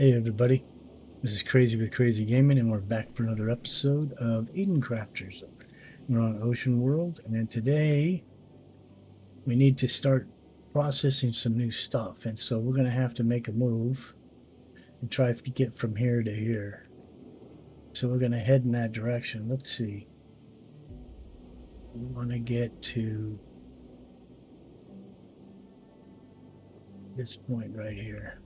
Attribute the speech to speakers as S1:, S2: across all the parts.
S1: Hey everybody, this is Crazy with Crazy Gaming, and we're back for another episode of Eden Crafters. We're on Ocean World, and then today we need to start processing some new stuff, and so we're going to have to make a move and try to get from here to here. So we're going to head in that direction. Let's see. We want to get to this point right here.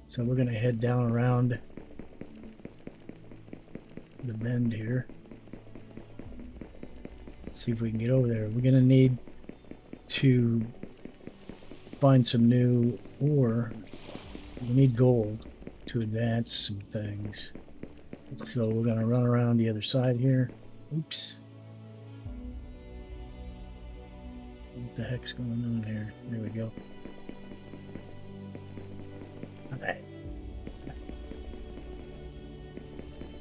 S1: So we're going to head down around the bend here. See if we can get over there. We're going to need to find some new ore. We need gold to advance some things. So we're going to run around the other side here. Oops. What the heck's going on here? There we go. Alright.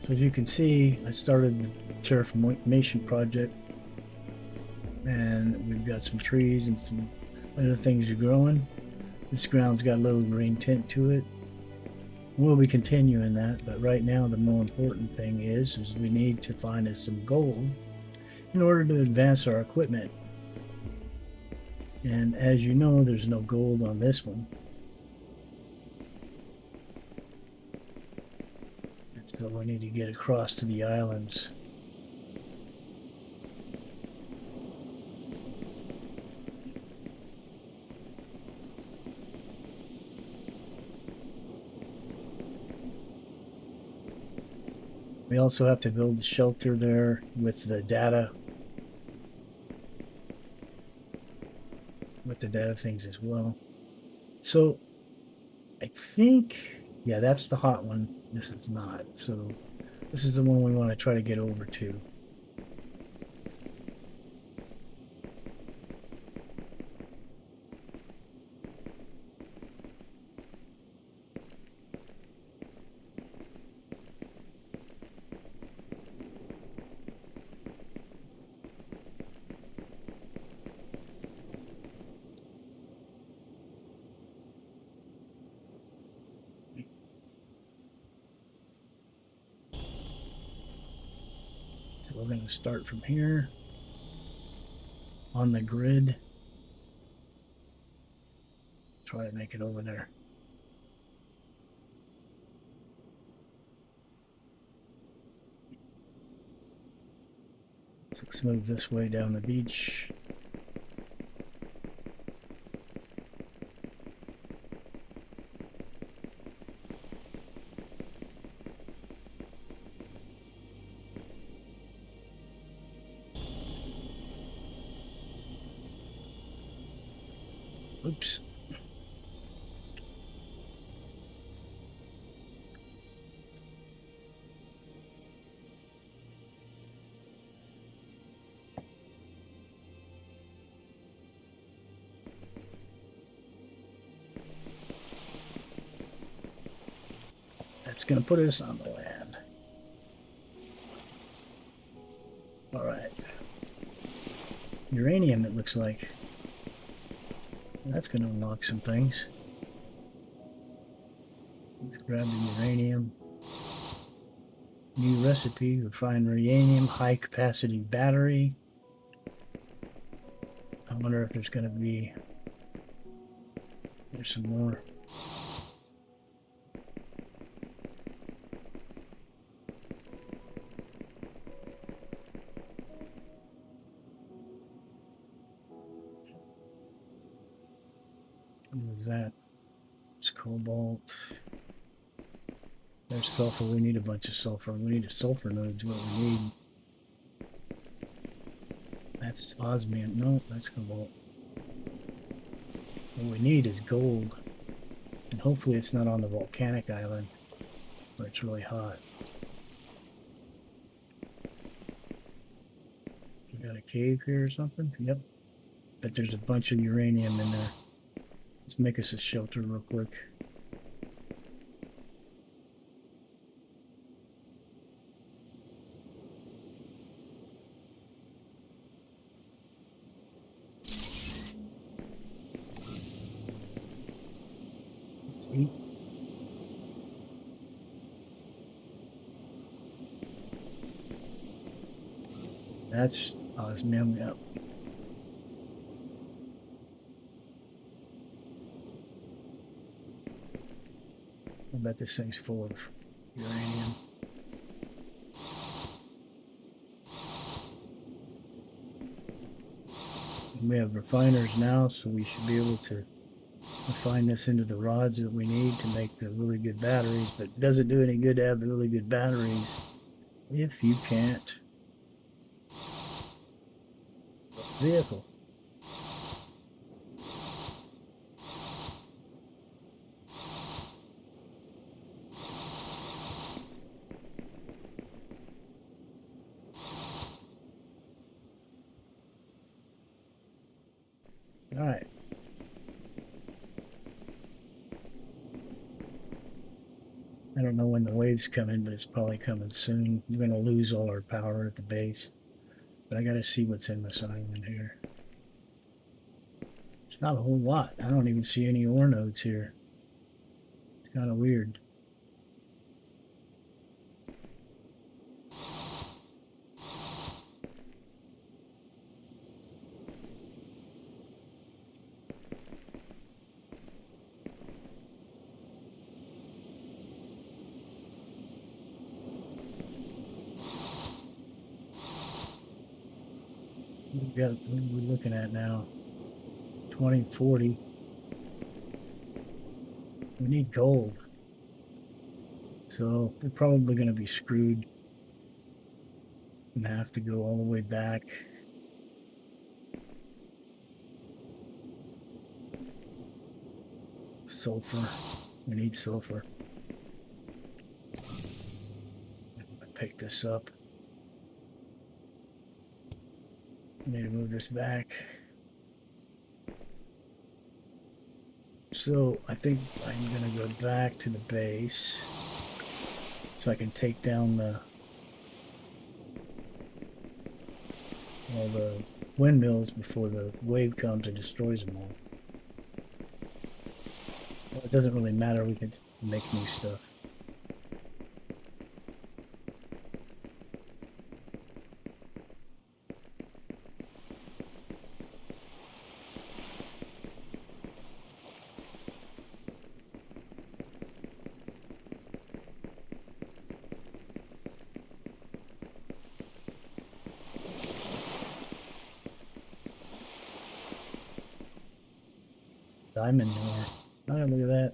S1: So as you can see, I started the terraformation project, and we've got some trees and some other things are growing. This ground's got a little green tint to it. We'll be continuing that, but right now the more important thing is we need to find us some gold in order to advance our equipment. And as you know, there's no gold on this one. So we need to get across to the islands. We also have to build a shelter there with the data things as well. So I think, yeah, that's the hot one. This is not. So this is the one we want to try to get over to. So we're going to start from here on the grid. Try to make it over there. So let's move this way down the beach. Oops. That's going to put us on the land. All right. Uranium, it looks like. That's going to unlock some things. Let's grab the uranium. New recipe, refined uranium, high capacity battery. I wonder if there's going to be, there's some more. What is that? It's cobalt. There's sulfur. We need a bunch of sulfur. We need a sulfur node is what we need. That's osmium. No, that's cobalt. What we need is gold. And hopefully it's not on the volcanic island where it's really hot. We got a cave here or something? Yep. But there's a bunch of uranium in there. Let's make us a shelter real quick. Let's eat. That's osmium, yep. I bet this thing's full of uranium. And we have refiners now, so we should be able to refine this into the rods that we need to make the really good batteries, but it doesn't do any good to have the really good batteries if you can't vehicle. All right. I don't know when the wave's coming, but it's probably coming soon. We're going to lose all our power at the base, but I got to see what's in this island here. It's not a whole lot. I don't even see any ore nodes here. It's kind of weird. What are we looking at now? 2040. We need gold. So we're probably going to be screwed and have to go all the way back. Sulfur. We need sulfur. I pick this up. I need to move this back. So I think I'm going to go back to the base so I can take down all the windmills before the wave comes and destroys them all. Well, it doesn't really matter. We can make new stuff. Diamond ore. Oh, look at that.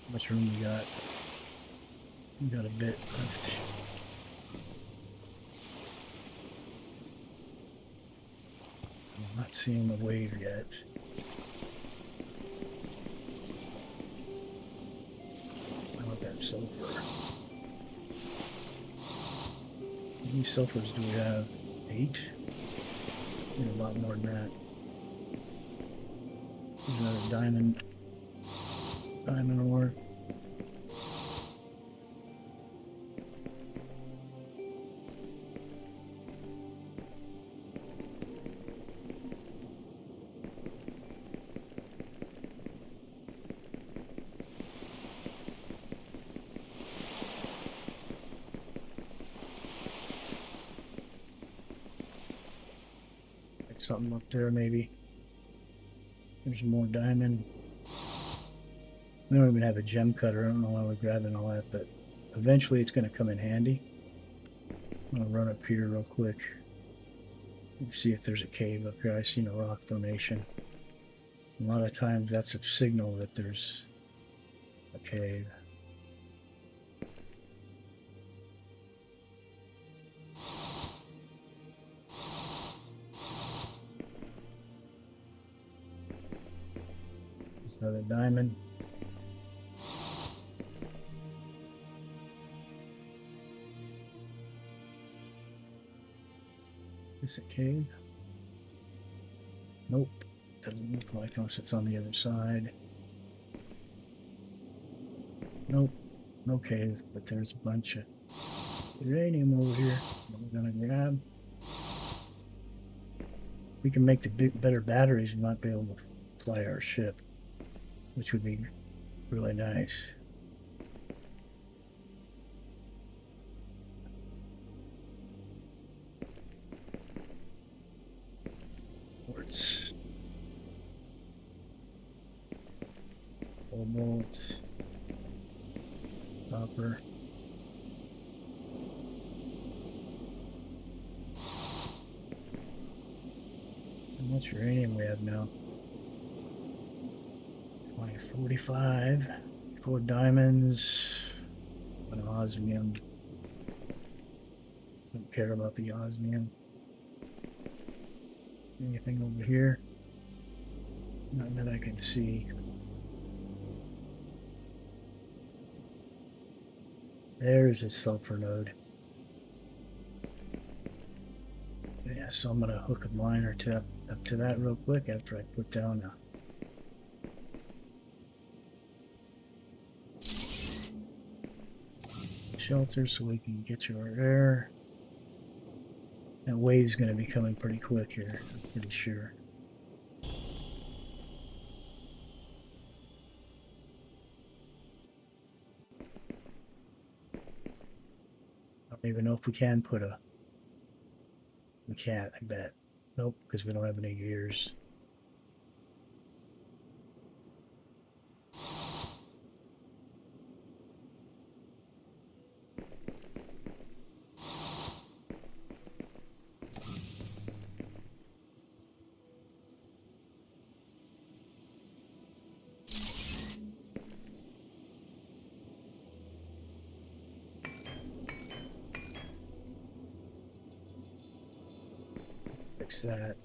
S1: How much room we got? We got a bit left. I'm not seeing the wave yet. I want that sulfur. How many sulfurs do we have? 8? We need a lot more than that. There's another diamond ore. Something up there, maybe. There's more diamond. We don't even have a gem cutter. I don't know why we're grabbing all that, but eventually it's going to come in handy. I'm going to run up here real quick and see if there's a cave up here. I seen a rock formation. A lot of times that's a signal that there's a cave. There's another diamond. Is this a cave? Nope. Doesn't look like unless it's on the other side. Nope. Okay, but there's a bunch of uranium over here that we're gonna grab. We can make the better batteries and not be able to fly our ship, which would be really nice. Quartz, cobalt, copper. How much uranium we have now? 2045. 4 diamonds. An osmium. Don't care about the osmium. Anything over here? Not that I can see. There's a sulfur node. Yeah, so I'm gonna hook a miner up to that real quick after I put down a shelter so we can get you our air. That wave's gonna be coming pretty quick here, I'm pretty sure. I don't even know if we can put a. We can't, I bet. Nope, because we don't have any gears. Fix that.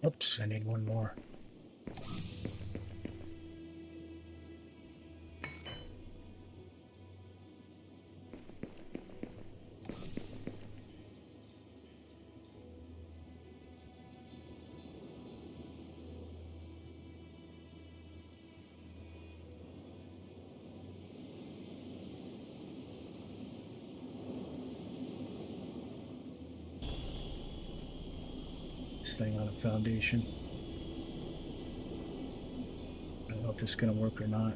S1: Oops, I need one more. This thing on a foundation. I don't know if this is gonna work or not.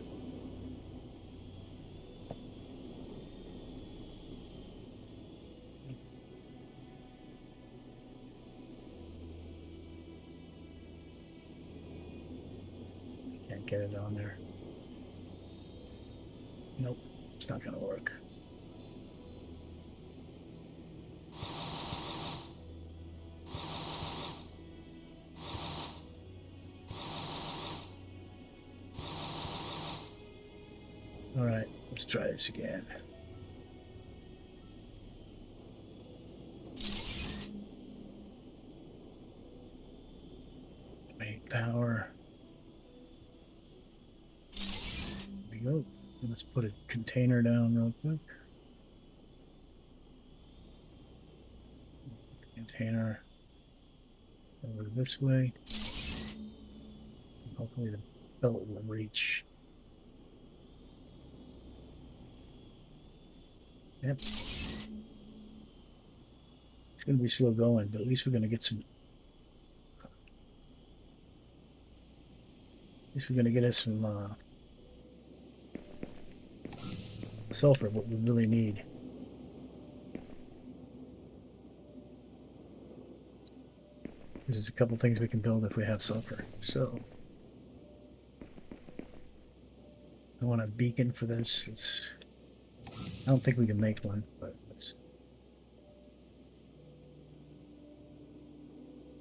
S1: Can't get it on there. Nope, it's not gonna work. All right, let's try this again. Make power. There we go. Let's put a container down real quick. Container over this way. Hopefully the belt will reach. Yep. It's going to be slow going, but at least we're going to get some. At least we're going to get us some sulfur, what we really need. There's a couple things we can build if we have sulfur. So I want a beacon for this. I don't think we can make one, but let's.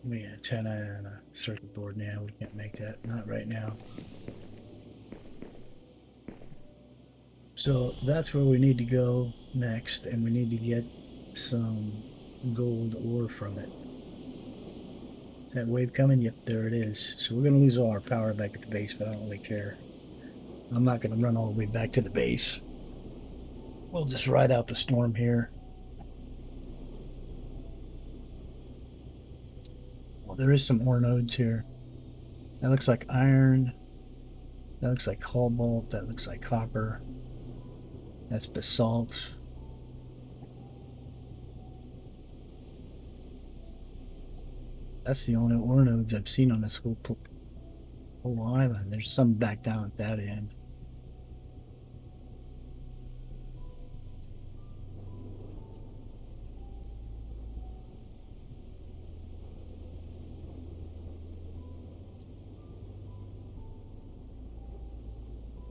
S1: Give me an antenna and a circuit board now. We can't make that. Not right now. So that's where we need to go next, and we need to get some gold ore from it. Is that wave coming? Yep, there it is. So we're going to lose all our power back at the base, but I don't really care. I'm not going to run all the way back to the base. We'll just ride out the storm here. Well, there is some ore nodes here. That looks like iron. That looks like cobalt. That looks like copper. That's basalt. That's the only ore nodes I've seen on this whole island. There's some back down at that end.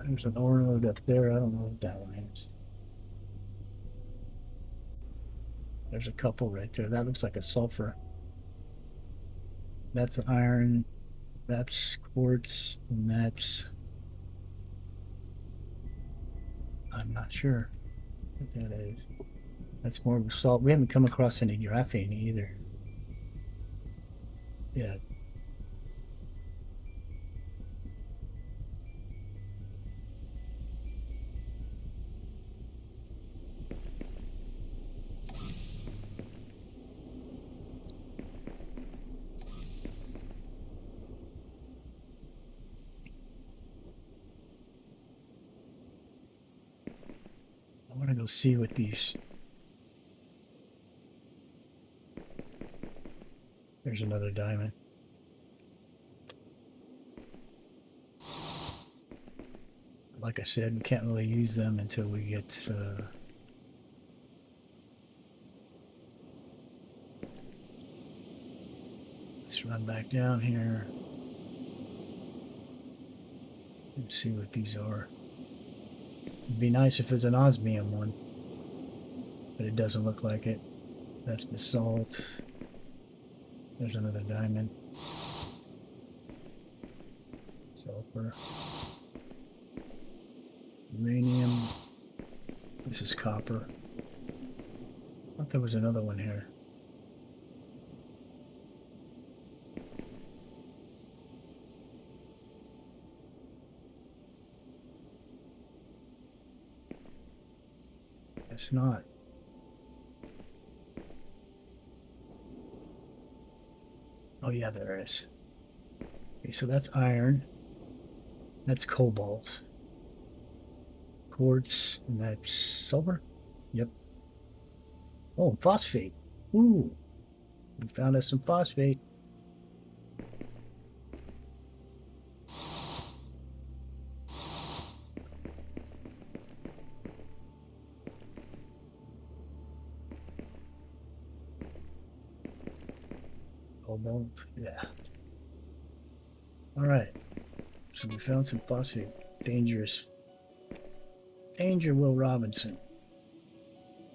S1: There's an ore node up there. I don't know what that one is. There's a couple right there. That looks like a sulfur. That's iron. That's quartz. And that's... I'm not sure what that is. That's more basalt. We haven't come across any graphene either. Yeah. I want to go see what these... There's another diamond. Like I said, we can't really use them until we get... Let's run back down here. Let's see what these are. It'd be nice if it's an osmium one, but it doesn't look like it. That's basalt. There's another diamond. Sulfur. Uranium. This is copper. I thought there was another one here. It's not. Oh yeah, there it is. Okay, so that's iron. That's cobalt. Quartz, and that's silver. Yep. Oh, phosphate. Ooh, we found us some phosphate. Cobalt, yeah. All right, so we found some phosphate. Dangerous. Danger, Will Robinson.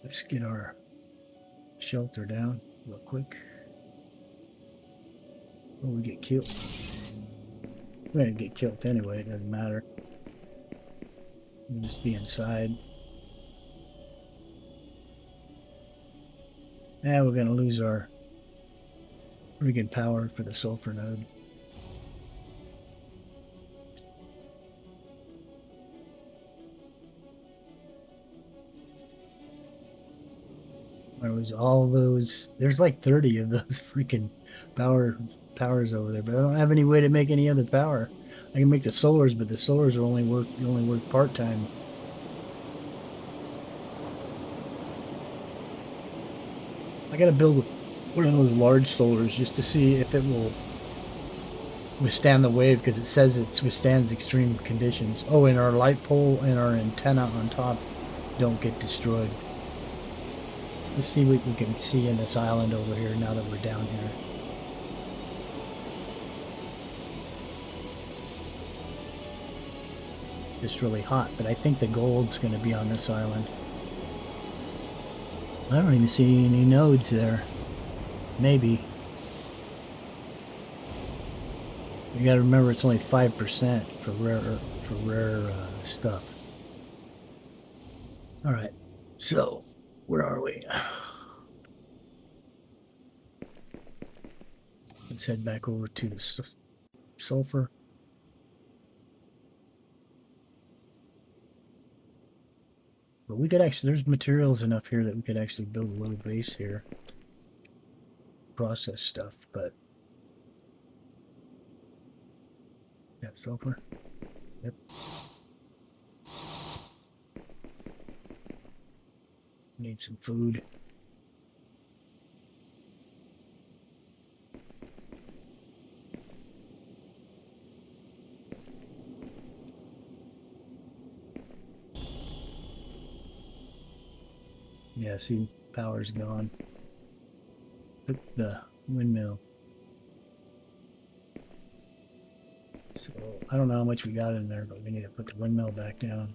S1: Let's get our shelter down real quick. Or we get killed. We're gonna get killed anyway, it doesn't matter. We'll just be inside. And we're gonna lose our friggin' power for the sulfur node. There was all those, there's like 30 of those freaking powers over there, but I don't have any way to make any other power. I can make the solars, but the solars are only work part-time. I gotta build one of those large solars just to see if it will withstand the wave, because it says it withstands extreme conditions. Oh, and our light pole and our antenna on top don't get destroyed. Let's see what we can see in this island over here now that we're down here. It's really hot, but I think the gold's going to be on this island. I don't even see any nodes there. Maybe. You got to remember it's only 5% for rare stuff. All right. So, where are we? Let's head back over to the sulfur. But we could actually, there's materials enough here that we could actually build a little base here. Process stuff, but... That sulfur? Yep. Need some food. Yeah, see, power's gone. Took the windmill. So I don't know how much we got in there, but we need to put the windmill back down.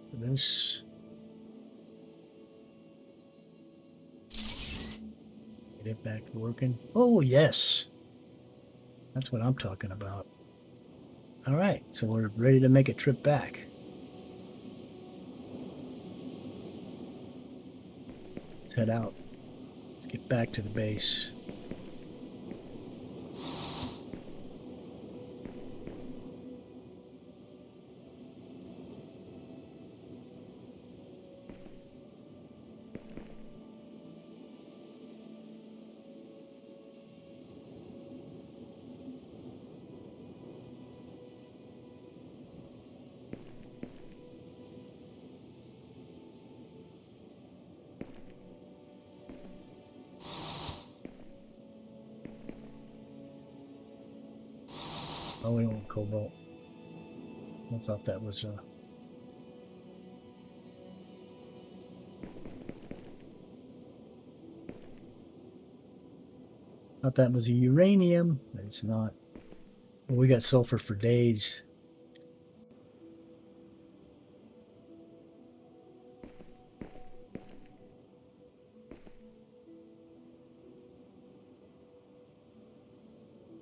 S1: For this. Get it back to working. Oh, yes. That's what I'm talking about. All right, so we're ready to make a trip back. Let's head out. Let's get back to the base. Oh, we don't want cobalt. I thought that was a uranium, but it's not. Well, we got sulfur for days.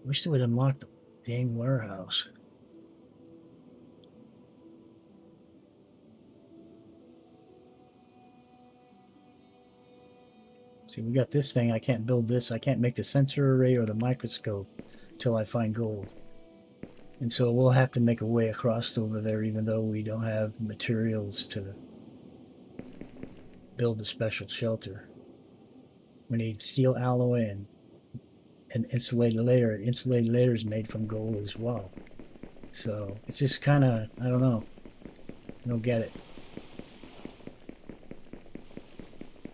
S1: Wish they would unlock the dang warehouse. See, we got this thing. I can't build this. I can't make the sensor array or the microscope till I find gold. And so we'll have to make a way across over there, even though we don't have materials to build a special shelter. We need steel alloy and an insulated layer. Insulated layer is made from gold as well. So it's just kind of, I don't know. I don't get it.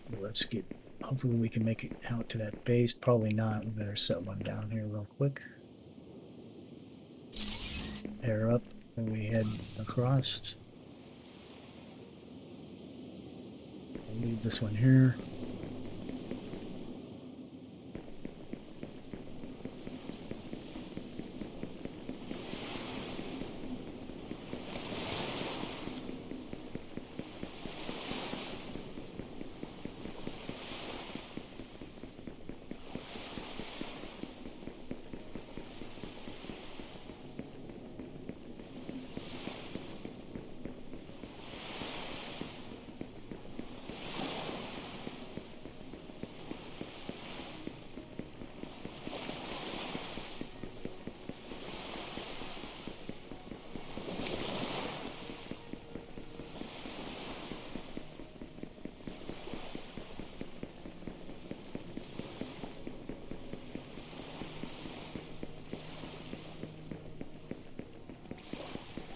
S1: But let's get, hopefully we can make it out to that base. Probably not. We better set one down here real quick. Air up and we head across. I'll leave this one here.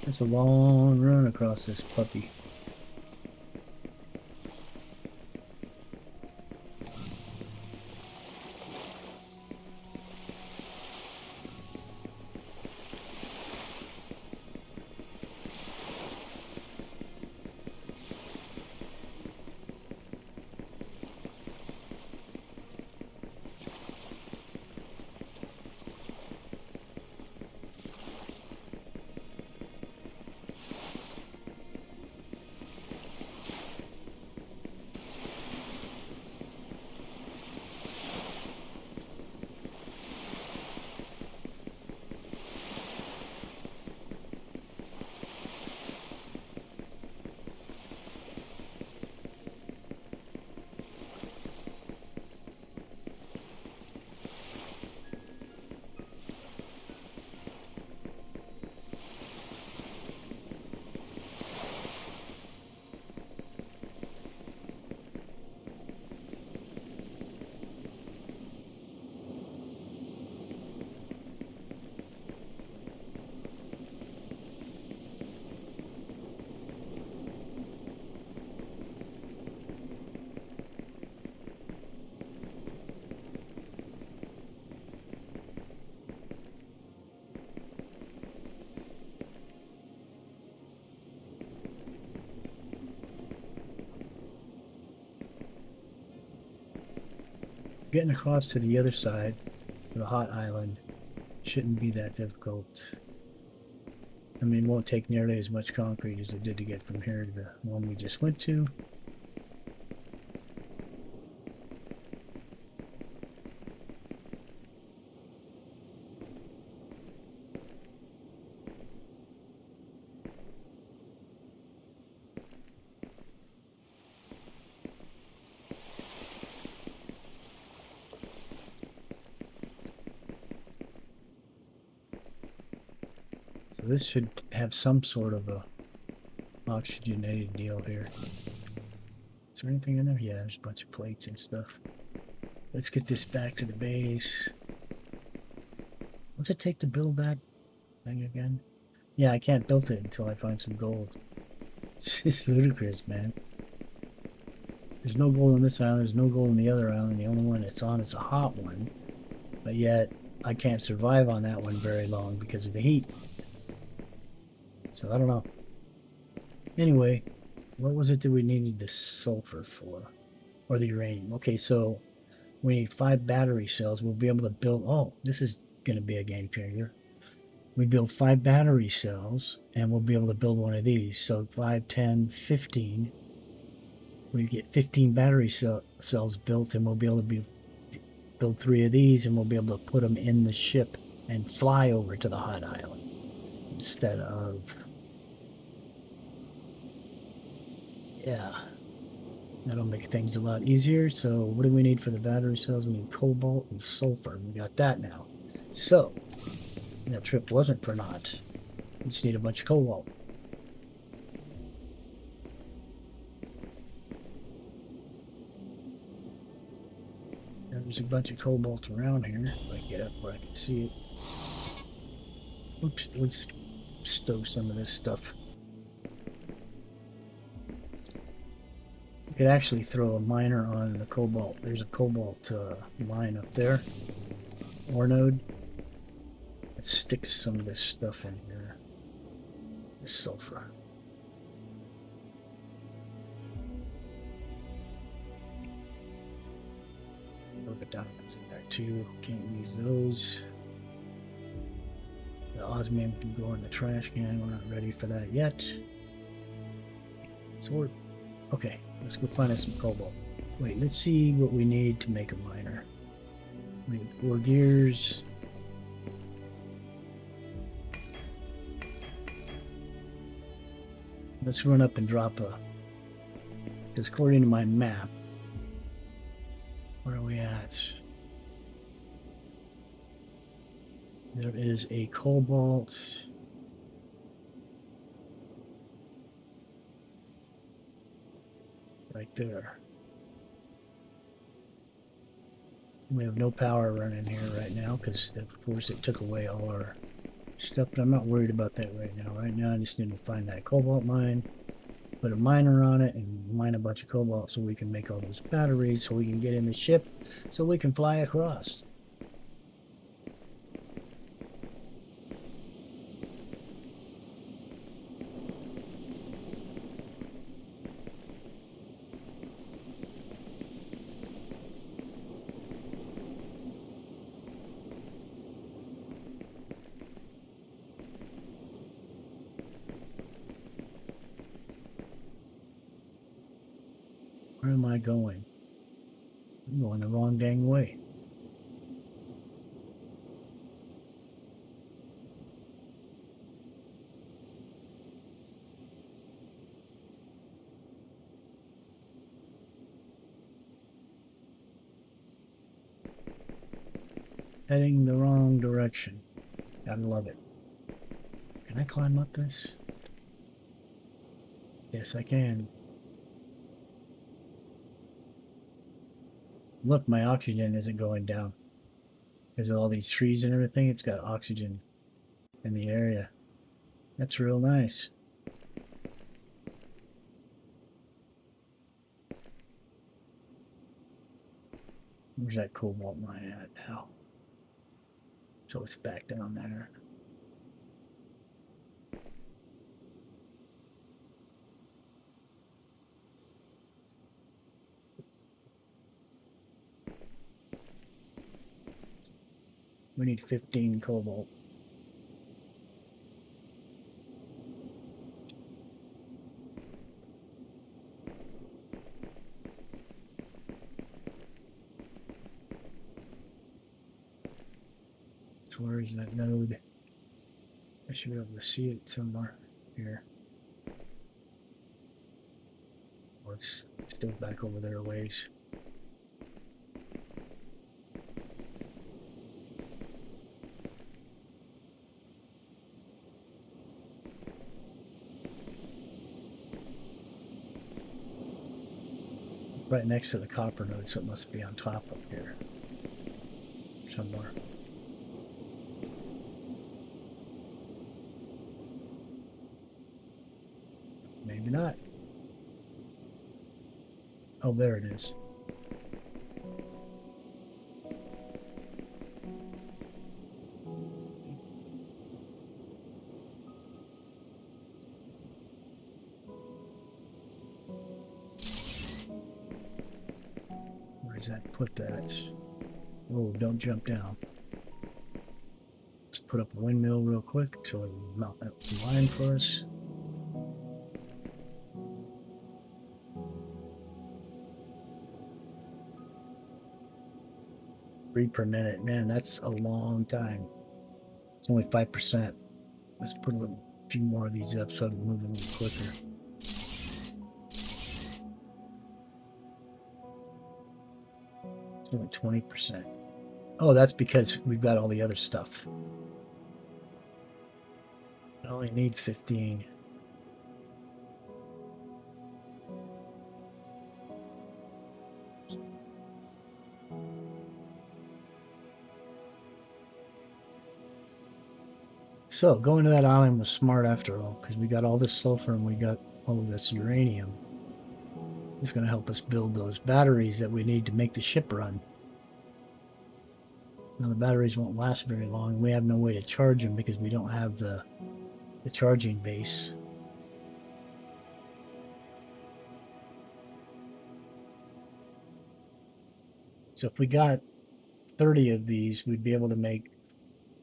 S1: It's a long run across this puppy. Getting across to the other side, to the hot island, shouldn't be that difficult. I mean, it won't take nearly as much concrete as it did to get from here to the one we just went to. So this should have some sort of a oxygenated deal here. Is there anything in there? Yeah, there's a bunch of plates and stuff. Let's get this back to the base. What's it take to build that thing again? Yeah, I can't build it until I find some gold. It's just ludicrous, man. There's no gold on this island. There's no gold on the other island. The only one it's on is a hot one. But yet, I can't survive on that one very long because of the heat. So I don't know. Anyway, what was it that we needed the sulfur for? Or the uranium? Okay, so we need 5 battery cells. We'll be able to build... Oh, this is going to be a game changer. We build 5 battery cells, and we'll be able to build one of these. So 5, 10, 15. We get 15 battery cells built, and we'll be able to build 3 of these, and we'll be able to put them in the ship and fly over to the hot island instead of... Yeah, that'll make things a lot easier. So what do we need for the battery cells? We need cobalt and sulfur. We got that now. So that trip wasn't for naught. We just need a bunch of cobalt. There's a bunch of cobalt around here. If I get up where I can see it. Oops, let's stow some of this stuff. You could actually throw a miner on the cobalt. There's a cobalt mine up there. Ore node. Let's stick some of this stuff in here. This sulfur. Look at diamonds in there too. Can't use those. The osmium can go in the trash can. We're not ready for that yet. So we're okay. Let's go find us some cobalt. Wait, let's see what we need to make a miner. We need 4 gears. Let's run up and drop a. Because according to my map, where are we at? There is a cobalt right there. We have no power running here right now because, of course, it took away all our stuff, but I'm not worried about that right now. Right now, I just need to find that cobalt mine, put a miner on it, and mine a bunch of cobalt so we can make all those batteries so we can get in the ship so we can fly across. Where am I going? I'm going the wrong dang way. Heading the wrong direction. Gotta love it. Can I climb up this? Yes, I can. Look, my oxygen isn't going down. Because of all these trees and everything, it's got oxygen in the area. That's real nice. Where's that cobalt mine at now? So it's back down there. We need 15 cobalt. So where is that node? I should be able to see it somewhere here. Oh, it's still back over there a ways. Right next to the copper node, so it must be on top up here somewhere. Maybe not. Oh, there it is. Where does that put that? Oh, don't jump down. Let's put up a windmill real quick so it will mount that line for us. Three per minute. Man, that's a long time. It's only 5%. Let's put a few more of these up so I can move a little quicker. It's only 20%. Oh, that's because we've got all the other stuff. I only need 15. So going to that island was smart after all, because we got all this sulfur and we got all of this uranium. It's going to help us build those batteries that we need to make the ship run. Now the batteries won't last very long. We have no way to charge them because we don't have the charging base. So if we got 30 of these, we'd be able to make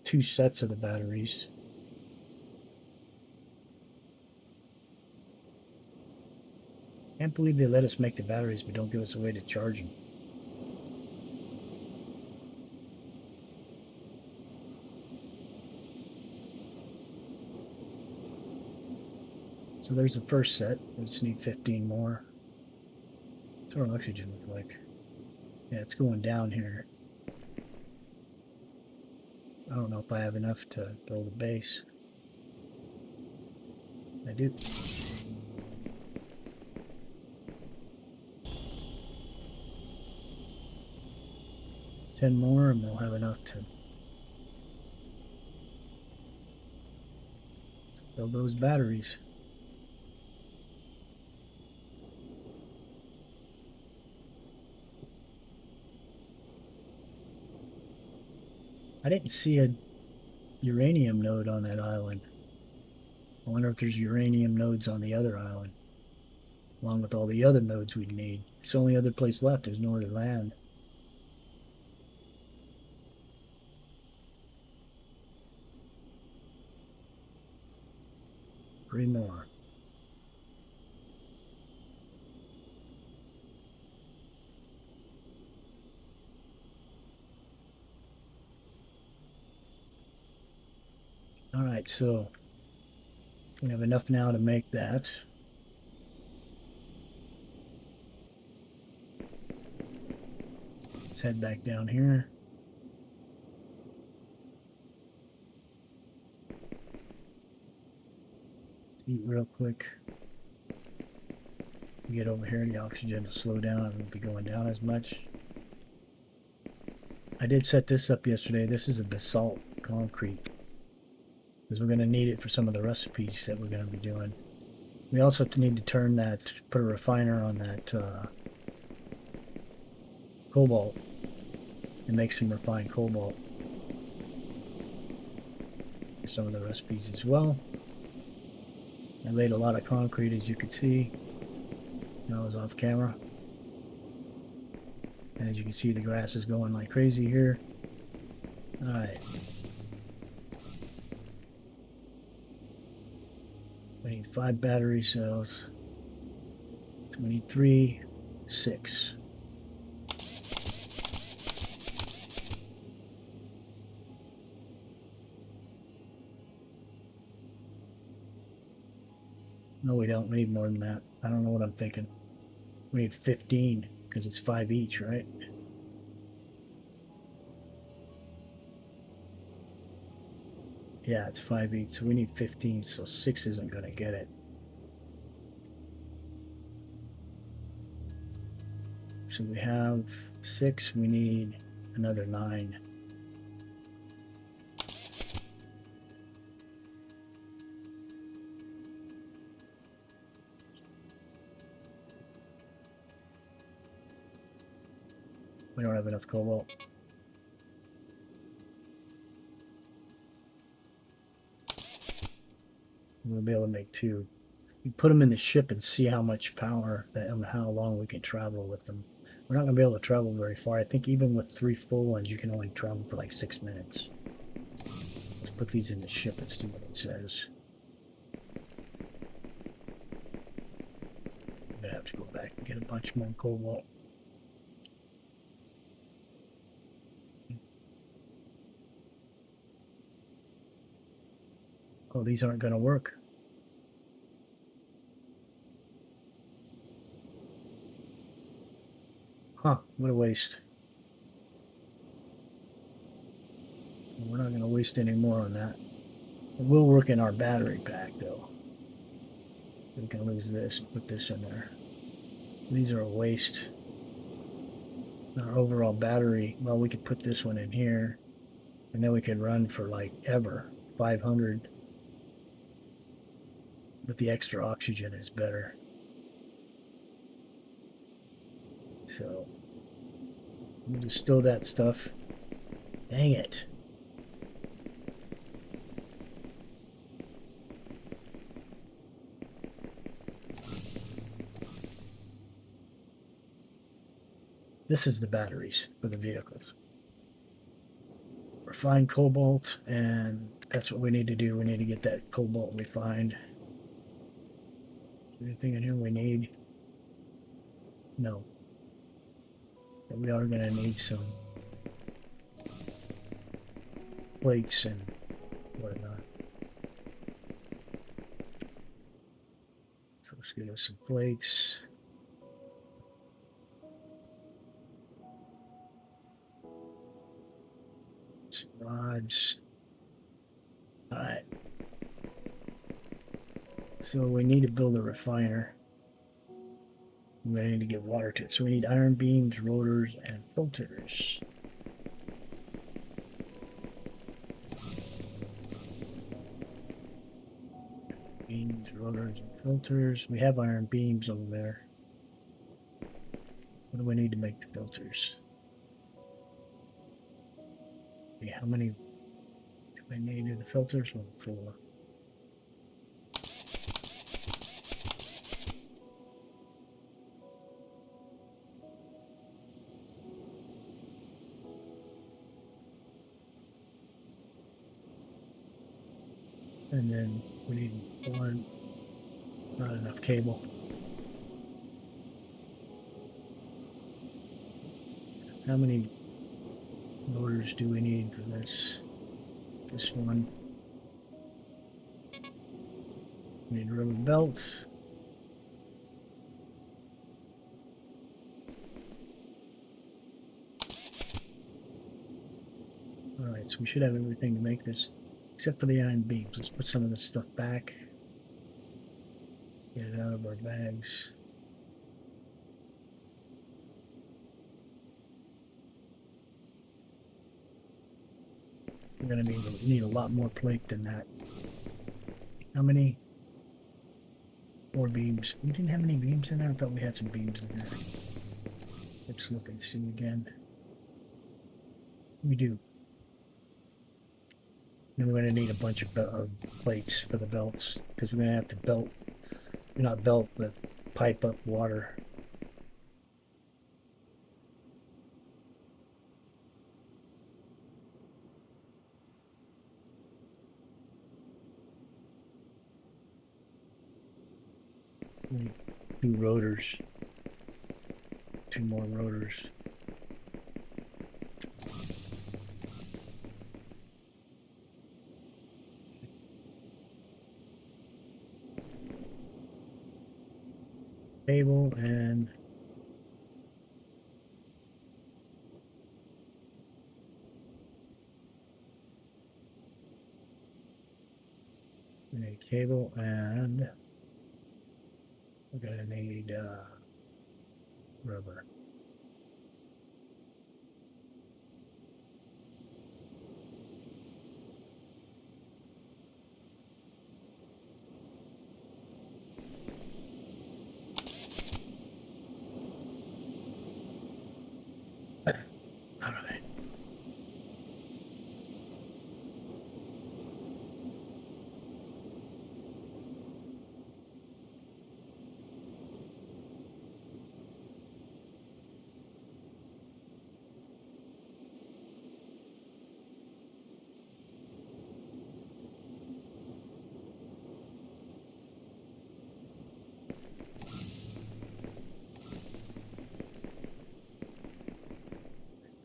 S1: 2 sets of the batteries. Can't believe they let us make the batteries but don't give us a way to charge them. So there's the first set. We just need 15 more. What's our oxygen look like? Yeah, it's going down here. I don't know if I have enough to build a base. I do. Ten more and we'll have enough to build those batteries. I didn't see a uranium node on that island. I wonder if there's uranium nodes on the other island, along with all the other nodes we'd need. It's the only other place left is Northern Land. 3 more. All right, so we have enough now to make that. Let's head back down here. Eat real quick. Get over here, the oxygen will slow down and won't be going down as much. I did set this up yesterday. This is a basalt concrete because we're going to need it for some of the recipes that we're going to be doing. We also need to turn that, put a refiner on that cobalt and make some refined cobalt for some of the recipes as well. I laid a lot of concrete, as you can see. I was off camera. And as you can see, the grass is going like crazy here. All right. We need 5 battery cells. So we need 3, 6. No, we don't. We need more than that. I don't know what I'm thinking. We need 15 because it's 5 each, right? Yeah, it's 5 each. So we need 15. So 6 isn't going to get it. So we have 6. We need another 9. We don't have enough cobalt. We'll be able to make 2. You put them in the ship and see how much power and how long we can travel with them. We're not going to be able to travel very far. I think even with 3 full ones, you can only travel for like 6 minutes. Let's put these in the ship and see what it says. I'm going to have to go back and get a bunch more cobalt. Oh, these aren't going to work. Huh, what a waste. So we're not going to waste any more on that. It will work in our battery pack, though. We can lose this and put this in there. These are a waste. Our overall battery, well, we could put this one in here, and then we could run for like ever, 500. But the extra oxygen is better. So we'll just stow that stuff. Dang it. This is the batteries for the vehicles. Refined cobalt, and that's what we need to do. We need to get that cobalt refined. Anything in here we need? No. But we are going to need some plates and whatnot. So let's get us some plates. Some rods. All right. So we need to build a refiner. We need to get water to it. So we need iron beams, rotors, and filters. Beams, rotors, and filters. We have iron beams over there. What do we need to make the filters? Okay, how many do we need to do the filters? 1, 4. And then we need 1, not enough cable. How many motors do we need for this? This one. We need rubber belts. Alright, so we should have everything to make this, except for the iron beams. Let's put some of this stuff back. Get it out of our bags. We're going to need a lot more plate than that. How many? 4 beams. We didn't have any beams in there? I thought we had some beams in there. Let's look and see again. We do. Then we're going to need a bunch of plates for the belts, because we're going to have to not belt, but pipe up water. need two rotors, two more rotors. Cable and we need cable and we're gonna need rubber. All right.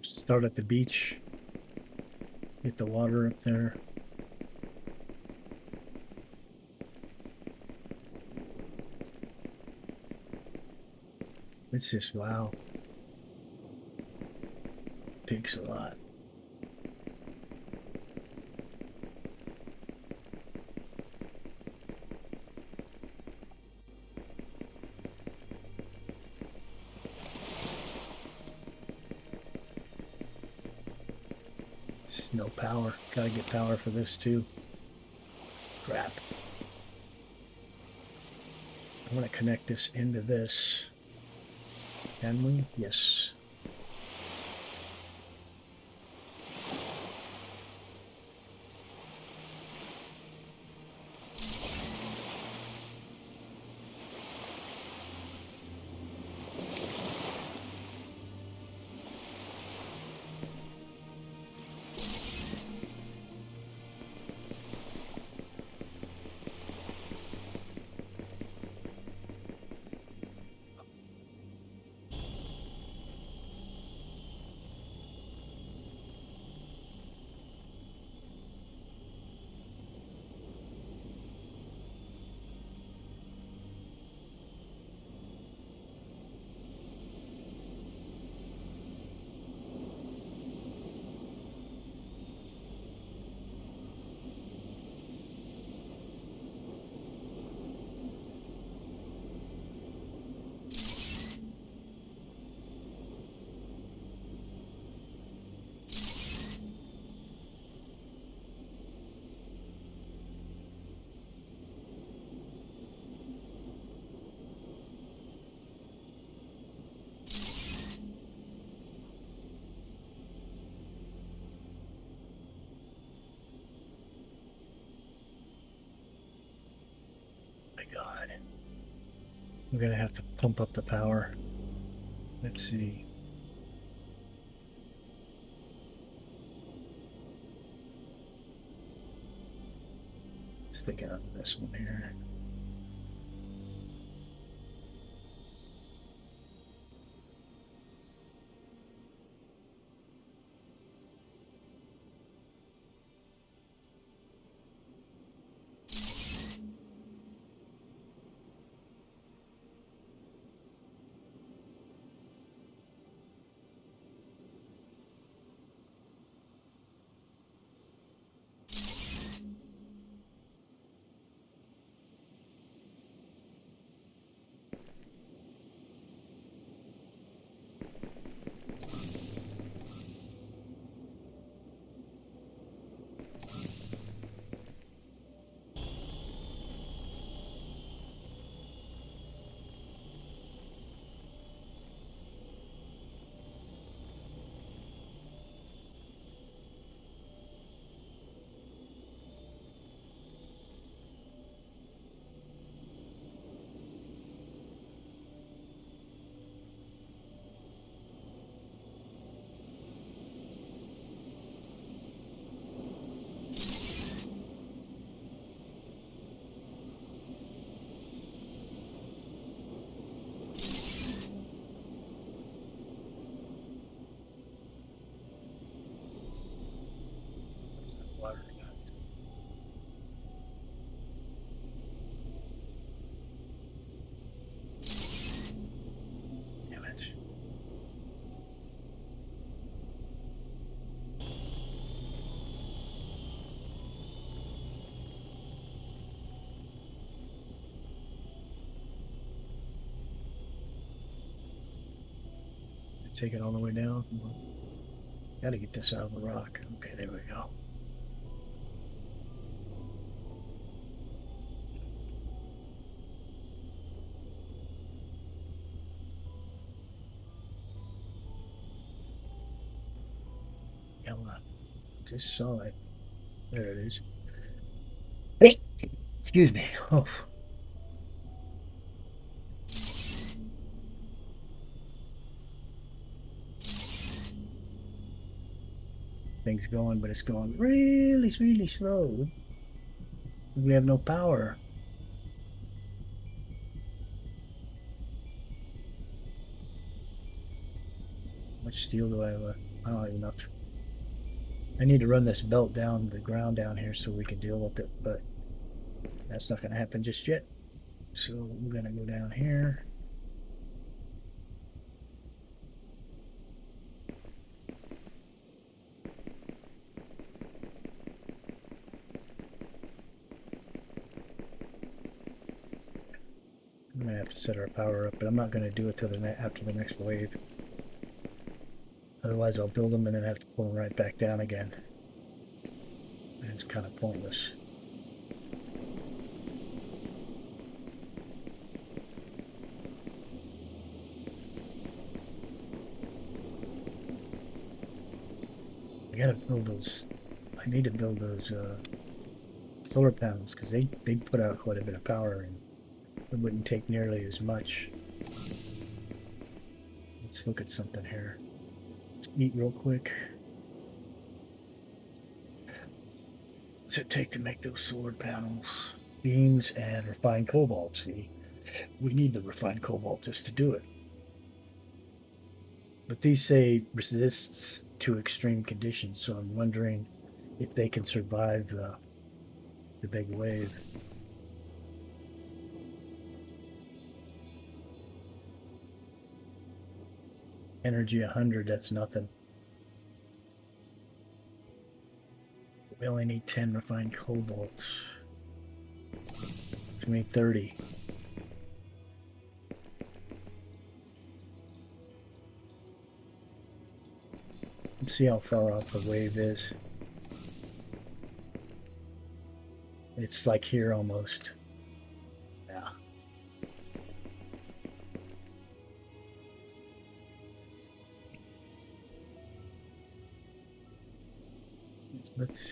S1: Start at the beach. Get the water up there. It's just wow. Takes a lot. Just no power. Gotta get power for this too. Crap. I'm gonna connect this into this. Can we? Yes. My God. We're gonna have to pump up the power. Let's see. Stick it on this one here. take it all the way down. Got to get this out of the rock. Okay, there we go. Just saw it. There it is. Hey, excuse me. Oh. Thing's going, but it's going really, really slow. We have no power. How much steel do I have? I don't have enough. I need to run this belt down the ground down here so we can deal with it, but that's not going to happen just yet. So we're going to go down here. I'm going to have to set our power up, but I'm not going to do it till after the next wave. Otherwise, I'll build them and then have to pull them right back down again. And it's kind of pointless. I gotta build those. I need to build those solar panels because they put out quite a bit of power and it wouldn't take nearly as much. Let's look at something here. Let's eat real quick. What's it take to make those solar panels? Beams and refined cobalt. See, we need the refined cobalt just to do it. But these say resists to extreme conditions, so I'm wondering if they can survive the big wave. Energy 100, that's nothing. We only need 10 refined cobalt. We need 30. Let's see how far off the wave is. It's like here almost. Yeah.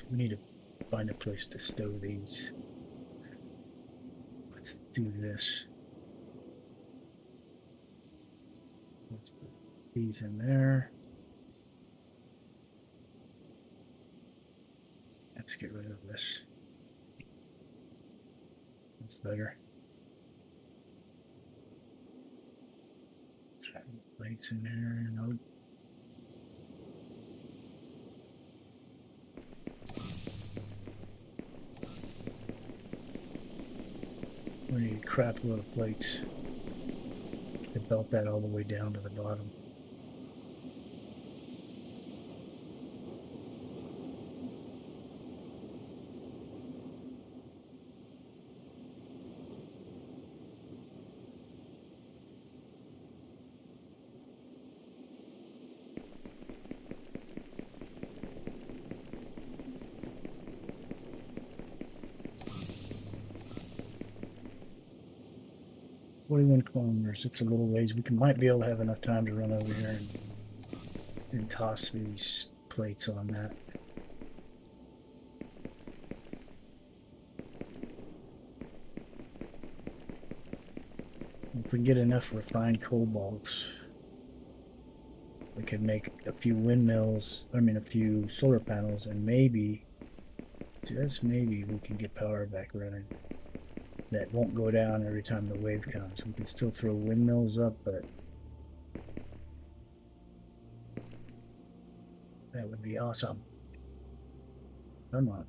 S1: We need to find a place to stow these. Let's do this. Let's put these in there. Let's get rid of this. That's better. Let's have plates in there. No. We need a crap load of plates. I belt that all the way down to the bottom. .41 kilometers. It's a little ways. We might be able to have enough time to run over here and toss these plates on that. If we get enough refined cobalt, we could make a few windmills, a few solar panels, and maybe, just maybe, we can get power back running. That won't go down every time the wave comes. We can still throw windmills up, but that would be awesome. Come on.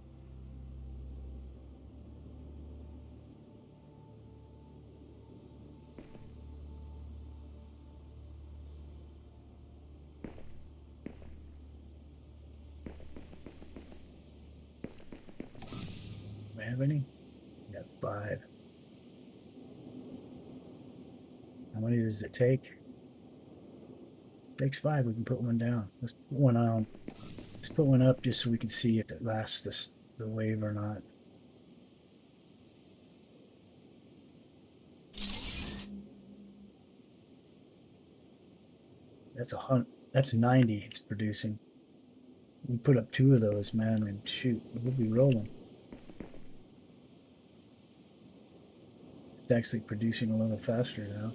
S1: Do I have any? I got 5. How many does it take? Takes 5. We can put one down. Let's put one on. Let's put one up just so we can see if it lasts the wave or not. That's that's 90 it's producing. We put up 2 of those, man, and shoot, we'll be rolling. It's actually producing a little faster now.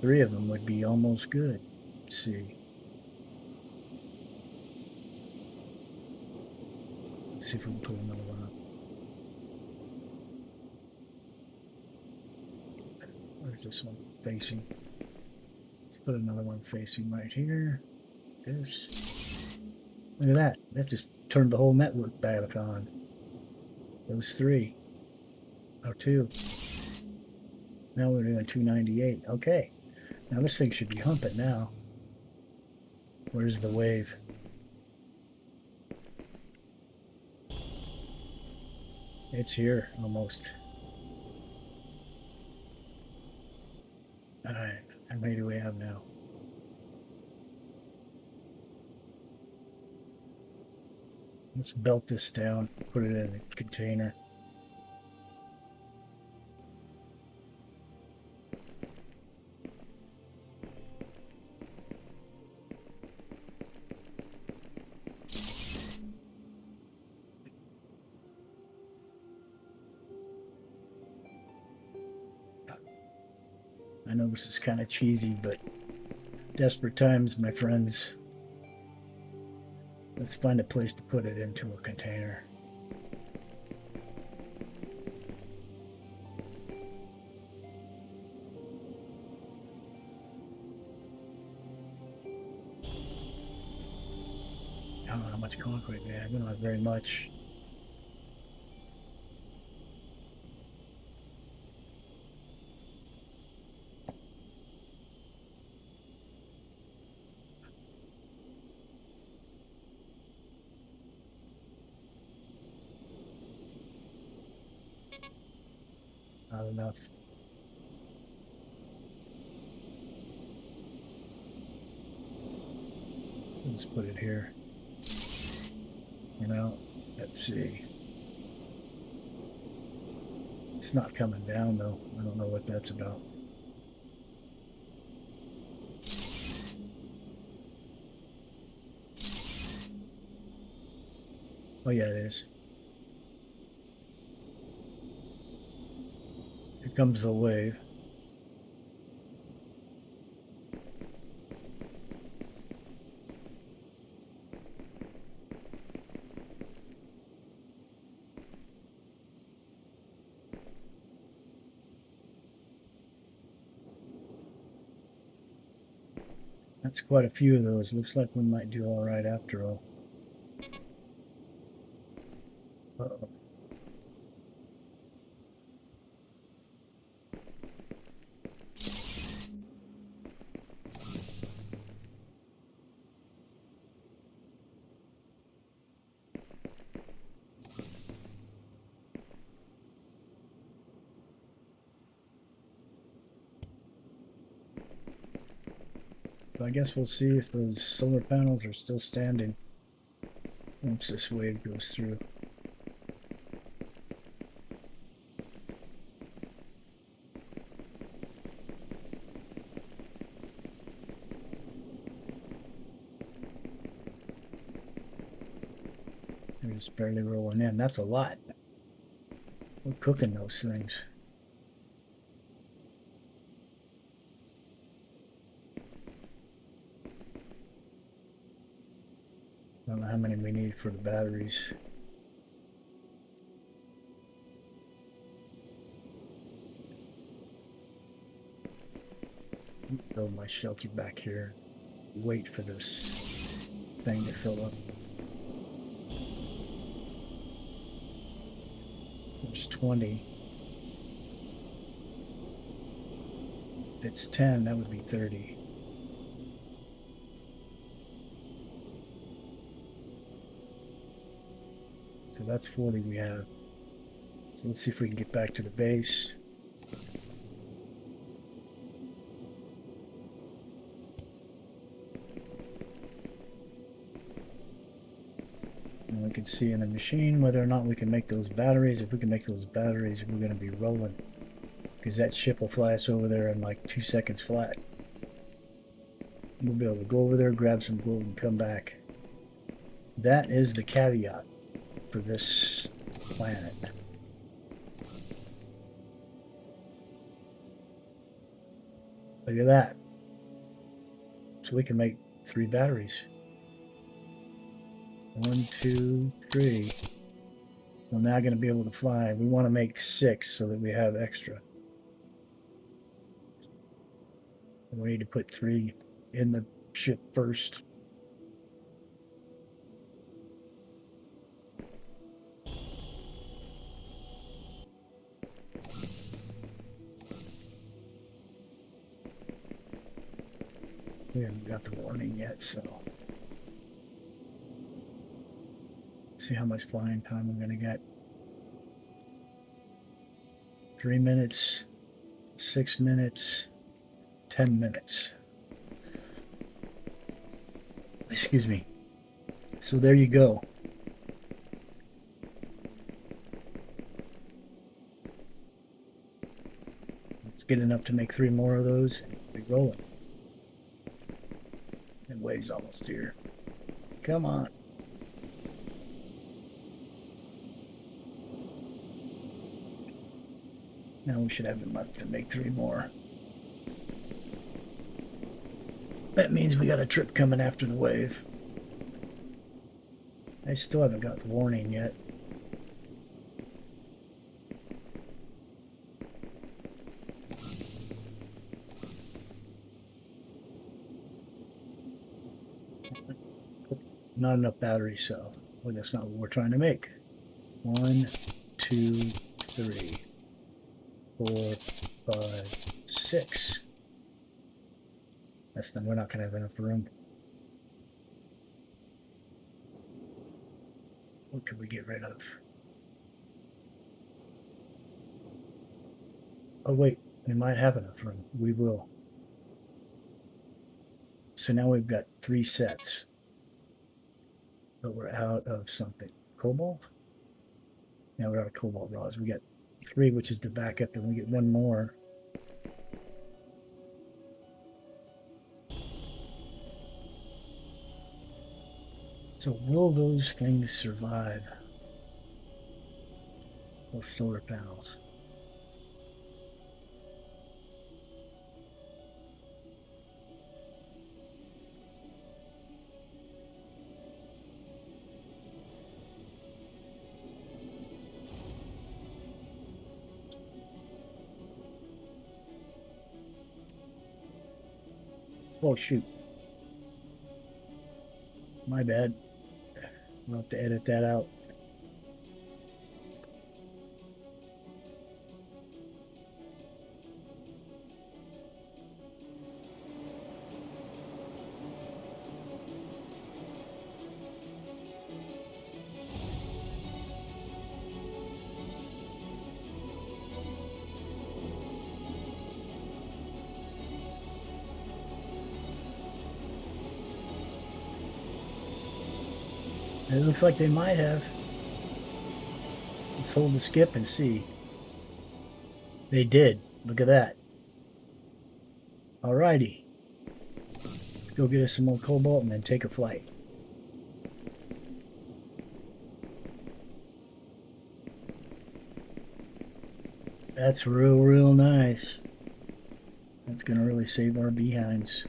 S1: 3 of them would be almost good. Let's see. Let's see if we can put another one up. Where's this one facing? Let's put another one facing right here. This. Look at that. That just turned the whole network back on. Those 3. Or 2. Now we're doing 298. Okay. Now this thing should be humping now. Where's the wave? It's here almost. Alright, how many do we have now? Let's belt this down, put it in a container. I know this is kind of cheesy, but desperate times, my friends. Let's find a place to put it into a container. I don't know how much concrete we have. We don't have very much. Not enough. Let's put it here. You know, let's see. It's not coming down though. I don't know what that's about. Oh yeah, it is. Here comes the wave. That's quite a few of those. Looks like we might do all right after all. Uh-oh. So I guess we'll see if those solar panels are still standing once this wave goes through. They're just barely rolling in. That's a lot. We're cooking those things. I don't know how many we need for the batteries. Build my shelter back here. Wait for this thing to fill up. There's 20. If it's 10, that would be 30. So that's 40 we have. So let's see if we can get back to the base. we can see in the machine whether or not we can make those batteries. If we can make those batteries, we're going to be rolling. Because that ship will fly us over there in like 2 seconds flat. We'll be able to go over there, grab some gold, and come back. That is the caveat for this planet. Look at that. So we can make 3 batteries. 1, 2, 3. We're now going to be able to fly. We want to make 6 so that we have extra. And we need to put 3 in the ship first. We haven't got the warning yet, so see how much flying time I'm going to get. 3 minutes, 6 minutes, 10 minutes. Excuse me. So there you go. Let's get enough to make 3 more of those and be rolling. And wave's almost here. Come on. Now we should have enough to make 3 more. That means we got a trip coming after the wave. I still haven't got the warning yet. Not enough battery cells. Well, that's not what we're trying to make. 1, 2, 3, 4, 5, 6. That's not, we're not going to have enough room. What could we get rid of? Oh wait, we might have enough room. We will. So now we've got 3 sets. But we're out of something. Cobalt? Now we're out of cobalt rods. We got 3, which is the backup, and we get 1 more. So will those things survive? Those solar panels. Oh shoot. My bad. I'll have to edit that out. It looks like they might have. Let's hold the skip and see. They did. Look at that. Alrighty. Let's go get us some more cobalt and then take a flight. That's real nice. That's going to really save our behinds.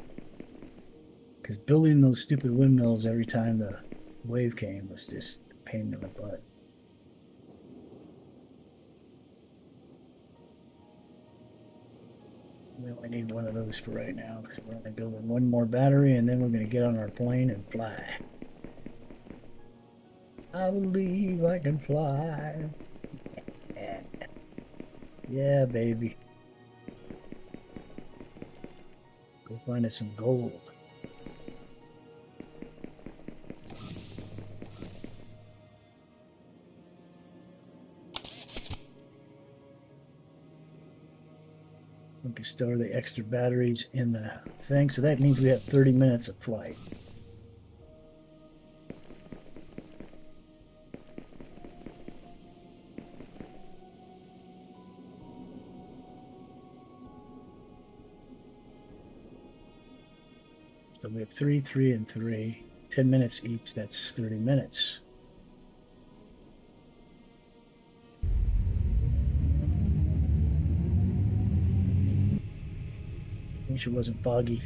S1: Because building those stupid windmills every time the wave came was just a pain in the butt. We only need 1 of those for right now because we're only building 1 more battery and then we're going to get on our plane and fly. I believe I can fly. Yeah, baby. Go find us some gold. We can store the extra batteries in the thing, so that means we have 30 minutes of flight. So we have 3, 3, and 3. 10 minutes each, that's 30 minutes. Wish it wasn't foggy.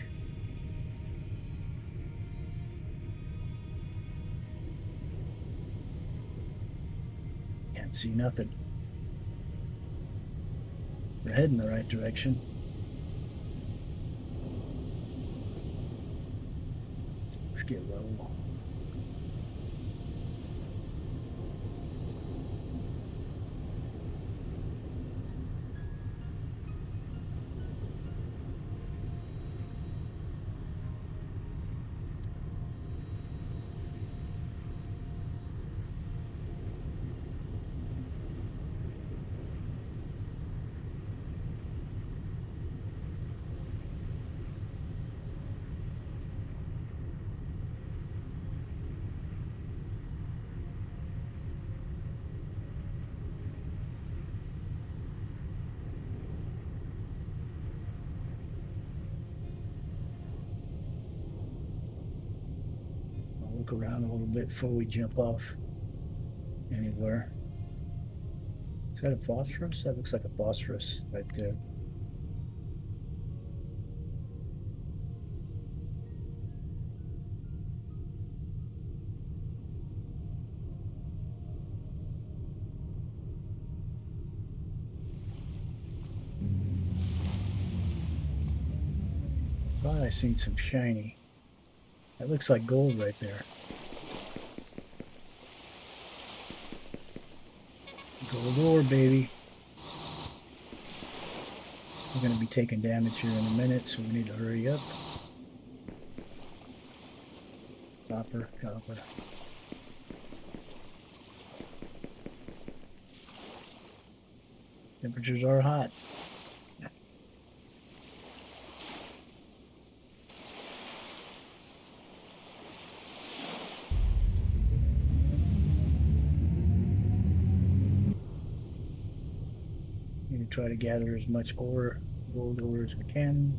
S1: Can't see nothing. We're heading the right direction. Let's get low. I'll look around a little bit before we jump off anywhere. Is that a phosphorus? That looks like a phosphorus right there. Thought I seen some shiny. That looks like gold right there. Gold ore, baby. We're going to be taking damage here in a minute, so we need to hurry up. Copper, copper. Temperatures are hot. Need to try to gather as much ore, gold ore as we can.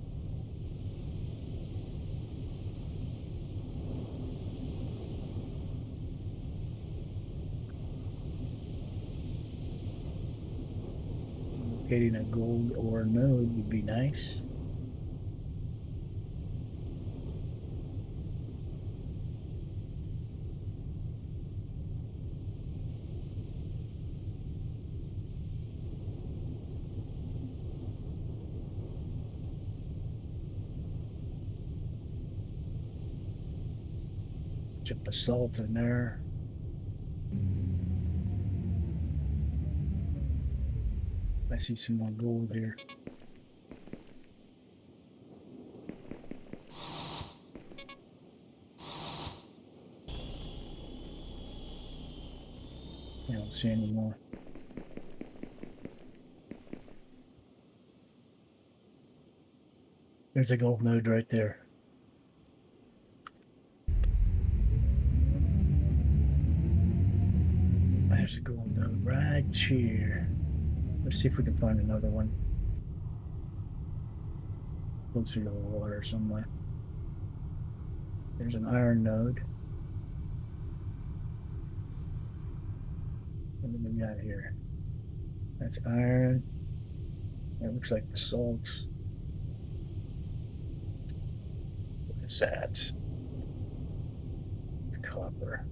S1: Getting a gold ore node would be nice. Bunch of basalt in there. I see some more gold here. I don't see any more. There's a gold node right there. There's a gold node right here. Let's see if we can find another one. Closer to the water somewhere. There's an iron node. What do we got here? That's iron. That looks like basalt. What is that? It's copper.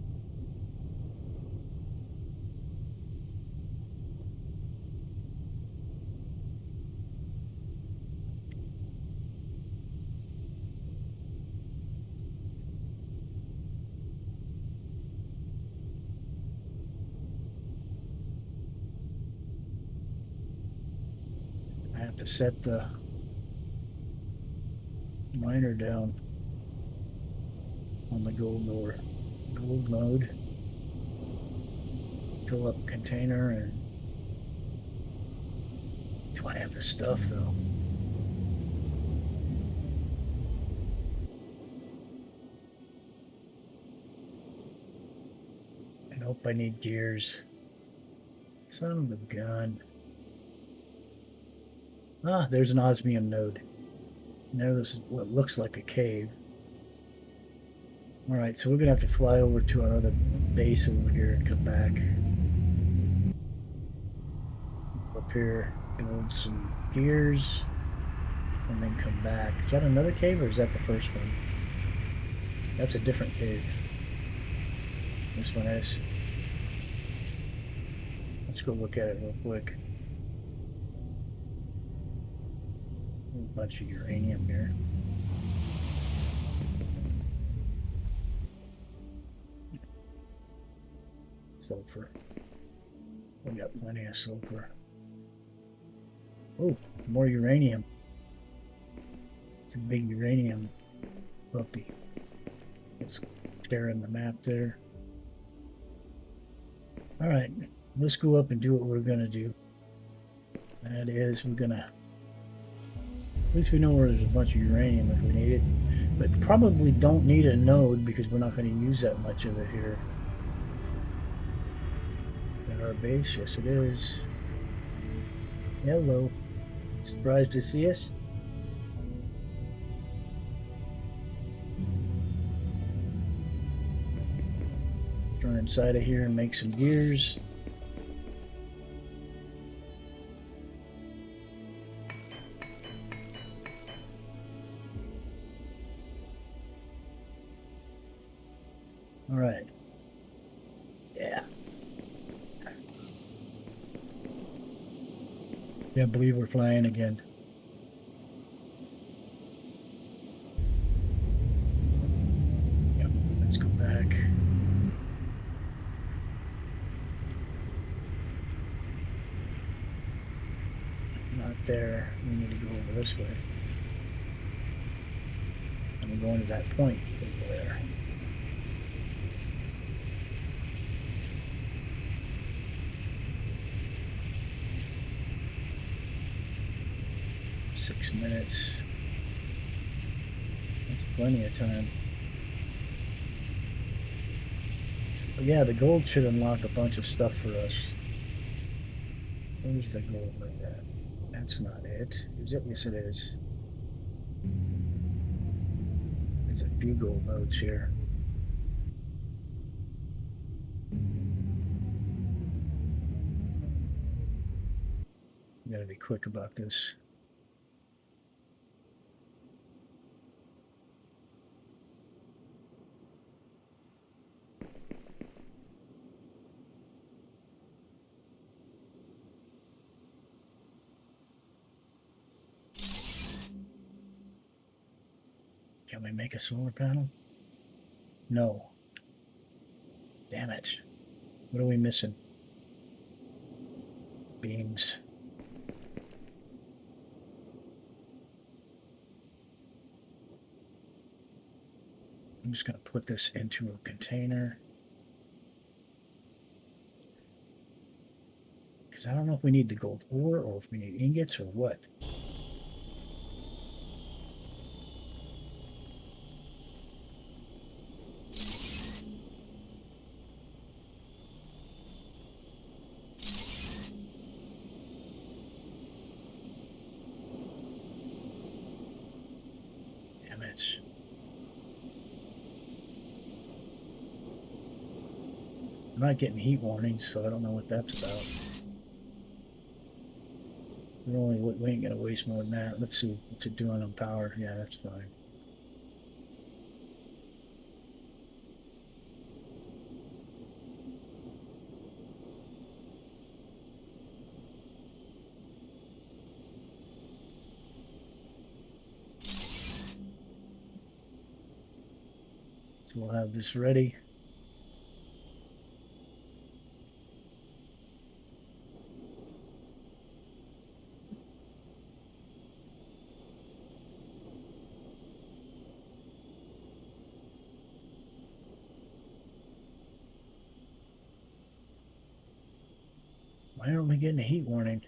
S1: I have to set the miner down on the gold node. Fill up the container. And do I have the stuff though? I hope I need gears. Son of a gun. Ah, there's an osmium node. Now this is what looks like a cave. All right, so we're gonna have to fly over to our other base over here and come back. Up here, build some gears, and then come back. Is that another cave or is that the first one? That's a different cave. This one is. Let's go look at it real quick. A bunch of uranium here. Sulfur. We got plenty of sulfur. Oh, more uranium. It's a big uranium puppy. It's tearing the map there. All right, let's go up and do what we're gonna do. That is, we're gonna, at least we know where there's a bunch of uranium if we need it, but probably don't need a node because we're not going to use that much of it here. Is that our base? Yes, it is. Hello. Surprised to see us? Let's run inside of here and make some gears. All right. Yeah. Can't believe we're flying again. Yep. Let's go back. Not there. We need to go over this way. And we're going to that point over there. Six minutes. That's plenty of time. But yeah, the gold should unlock a bunch of stuff for us. Where's the gold like that? That's not it. Is it? Yes, it is. There's a few gold nodes here. You gotta be quick about this. Can we make a solar panel? No. Damn it. What are we missing? Beams. I'm just gonna put this into a container. Because I don't know if we need the gold ore or if we need ingots or what. Damn it. I'm not getting heat warnings, so I don't know what that's about. We ain't gonna waste more than that. Let's see what's it doing on power. Yeah, that's fine. So we'll have this ready. Why aren't we getting a heat warning?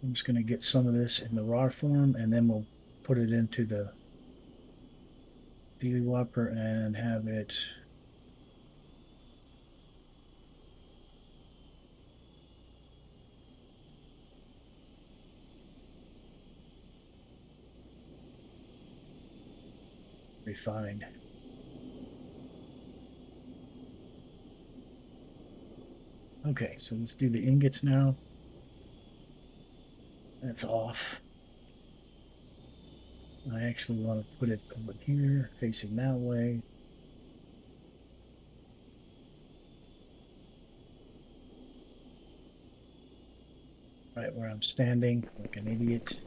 S1: I'm just going to get some of this in the raw form and then we'll put it into the dealy whopper and have it fine. Okay, so let's do the ingots now. That's off. I actually want to put it over here, facing that way. Right where I'm standing, like an idiot.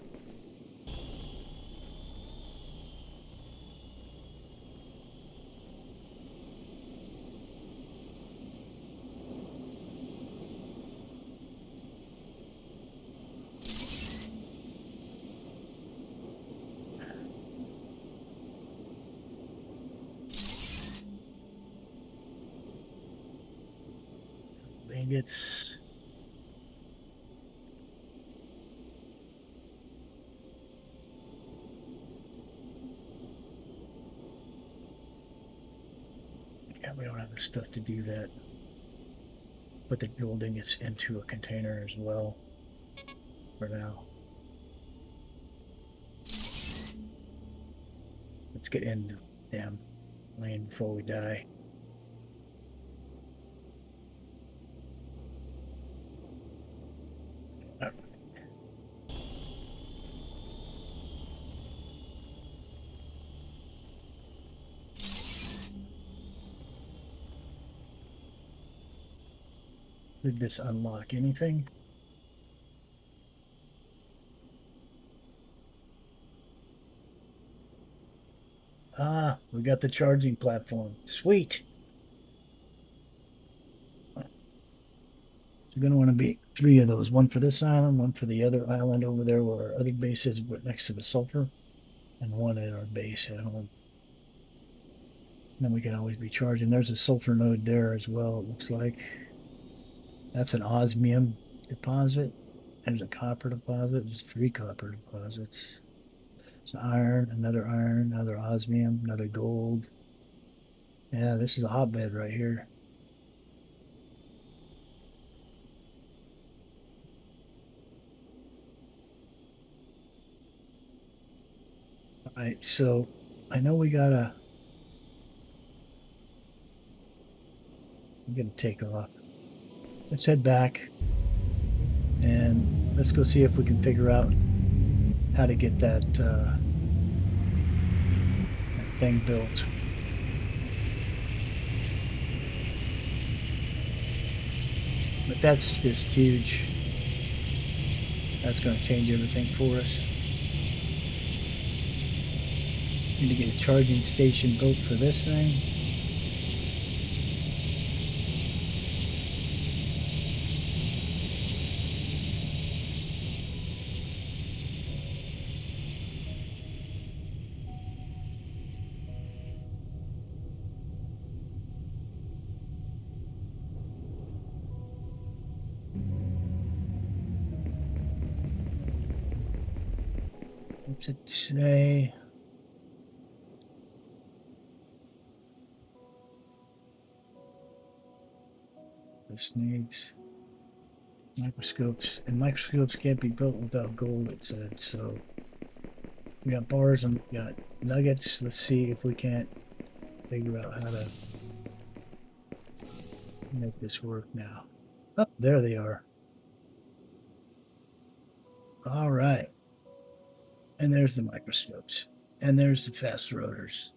S1: Ingots. Yeah, we don't have the stuff to do that. Put the gold ingots into a container as well for now. Let's get in the damn lane before we die. Did this unlock anything? Ah, we got the charging platform. Sweet. You're going to want to be 3 of those. One for this island, one for the other island over there where our other base is next to the sulfur, and one at our base at home. And then we can always be charging. There's a sulfur node there as well, it looks like. That's an osmium deposit. There's a copper deposit. There's 3 copper deposits. It's iron, another osmium, another gold. Yeah, this is a hotbed right here. All right, so I know we gotta I'm gonna take off. Let's head back and let's go see if we can figure out how to get that thing built. But that's just huge. That's going to change everything for us. Need to get a charging station built for this thing. What's it say? This needs microscopes, and microscopes can't be built without gold, it said. So we got bars and we got nuggets. Let's see if we can't figure out how to make this work now. Oh, there they are. All right. And there's the microscopes. And there's the fast rotors.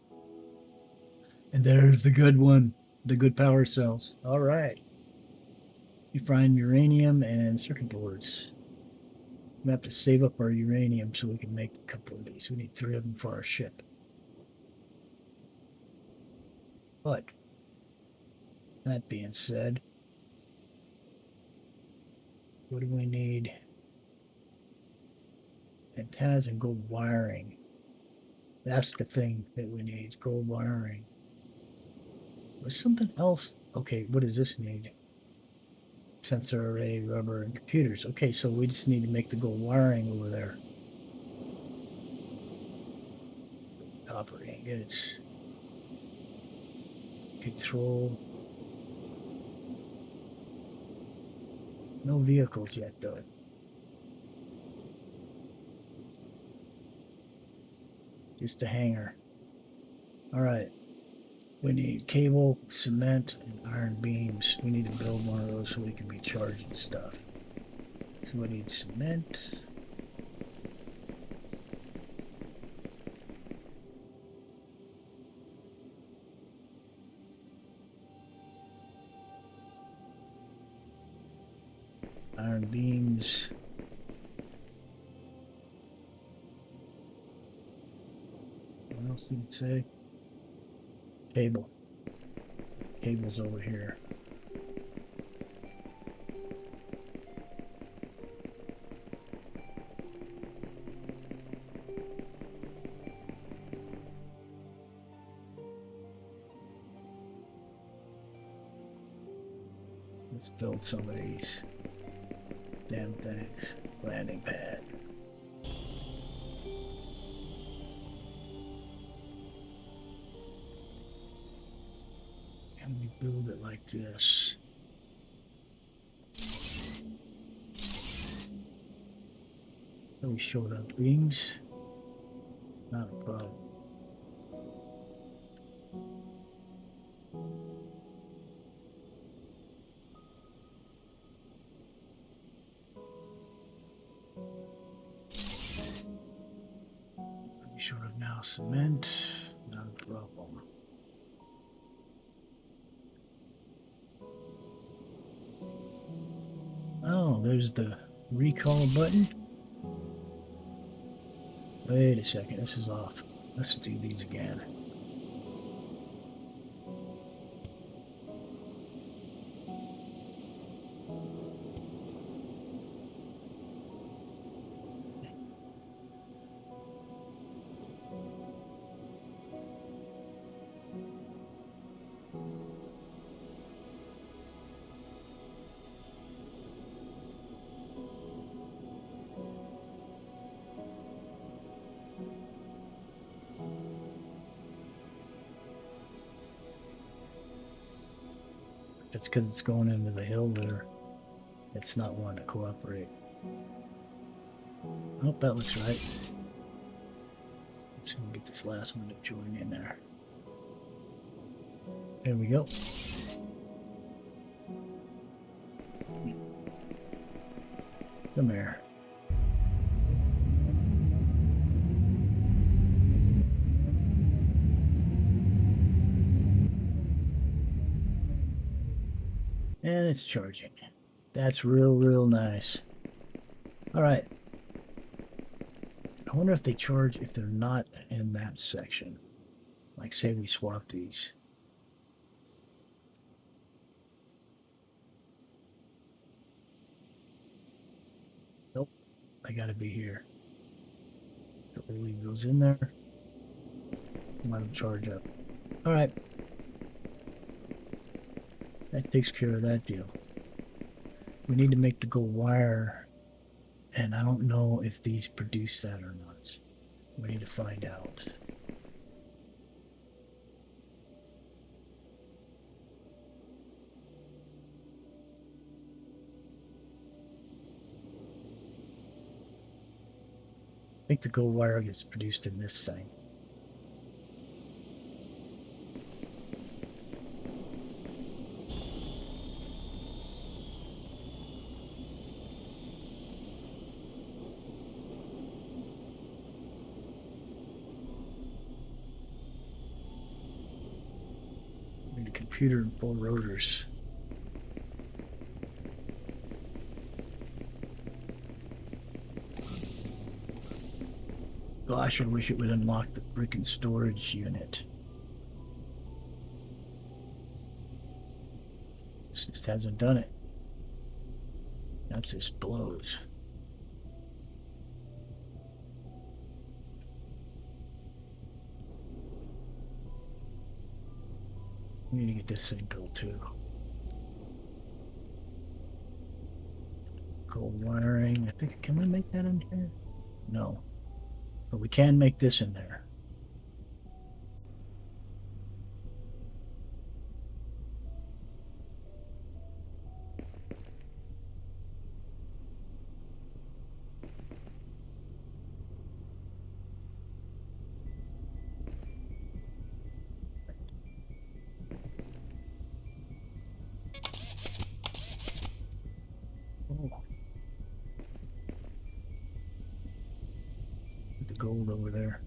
S1: And there's the good one, the good power cells. All right. You find uranium and circuit boards. We have to save up our uranium so we can make a couple of these. We need 3 of them for our ship. But that being said, what do we need? Antennas and gold wiring. That's the thing that we need, gold wiring. There's something else. Okay, what does this need? Sensor array, rubber, and computers. Okay, so we just need to make the gold wiring over there. Copper ingots. Control. No vehicles yet, though. Just a hangar. All right. We need cable, cement, and iron beams. We need to build one of those so we can be charging stuff. So we need cement. Iron beams. What else did it say? Cable. Cable's over here. Let's build some of these damn things. Landing pad. And we build it like this. So we showed up beams. Not a problem. We showed up now cement. Not a problem. Oh, there's the recall button. Wait a second, this is off. Let's do these again. It's because it's going into the hill there. It's not wanting to cooperate. Oh, that looks right. Let's get this last one to join in there. There we go. Come here. And it's charging. That's real nice. All right. I wonder if they charge if they're not in that section. Like, say we swap these. Nope. They got to be here. So we'll leave those in there. Let them charge up. All right. That takes care of that deal. We need to make the gold wire, and I don't know if these produce that or not. We need to find out. I think the gold wire gets produced in this thing. We need a computer and 4 rotors. Gosh, I wish it would unlock the freaking storage unit. It just hasn't done it. That just blows. We need to get this thing built too. Gold wiring. I think, can we make that in here? No. But we can make this in there. Oh, put the gold over there.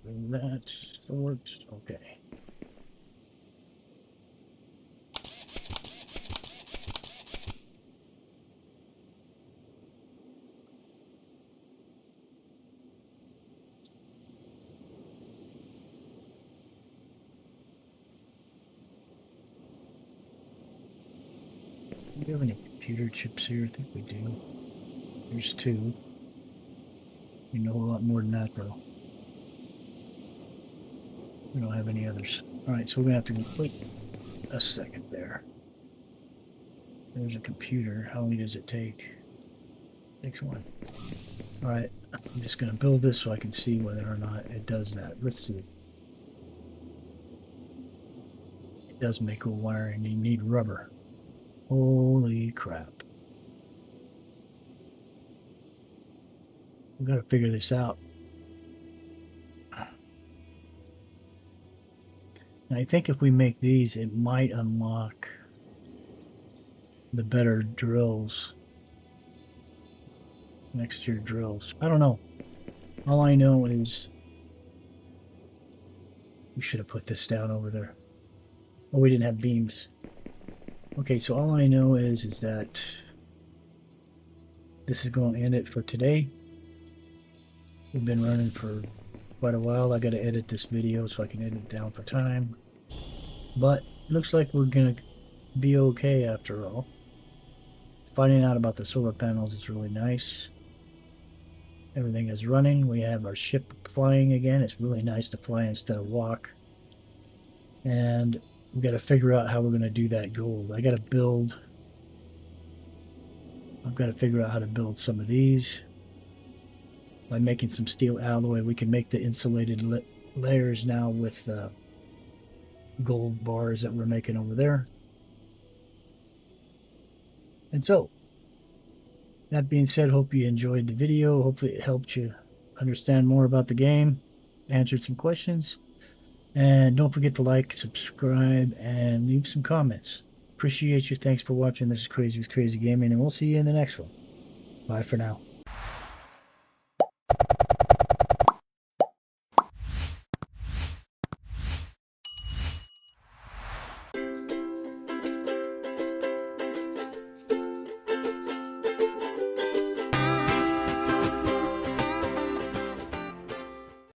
S1: And that sorts. Okay. Do we have any computer chips here? I think we do. There's two. We know a lot more than that, though. We don't have any others. All right, so we're gonna have to wait a second there. There's a computer. How long does it take? Takes one. All right, I'm just gonna build this so I can see whether or not it does that. Let's see. It does make cool wiring. You need rubber. Holy crap. We gotta figure this out. And I think if we make these, it might unlock the better drills. Next year drills. I don't know. All I know is we should have put this down over there. Oh, we didn't have beams. Okay, so all I know is that this is going to end it for today. We've been running for quite a while. I got to edit this video so I can edit it down for time. But looks like we're going to be okay after all. Finding out about the solar panels is really nice. Everything is running. We have our ship flying again. It's really nice to fly instead of walk. And we got to figure out how we're going to do that gold. I've got to figure out how to build some of these. By making some steel alloy, we can make the insulated layers now with gold bars that we're making over there. And so, that being said, hope you enjoyed the video. Hopefully it helped you understand more about the game, answered some questions. And don't forget to like, subscribe, and leave some comments. Appreciate you. Thanks for watching. This is Crazy with Crazy Gaming, and we'll see you in the next one. Bye for now.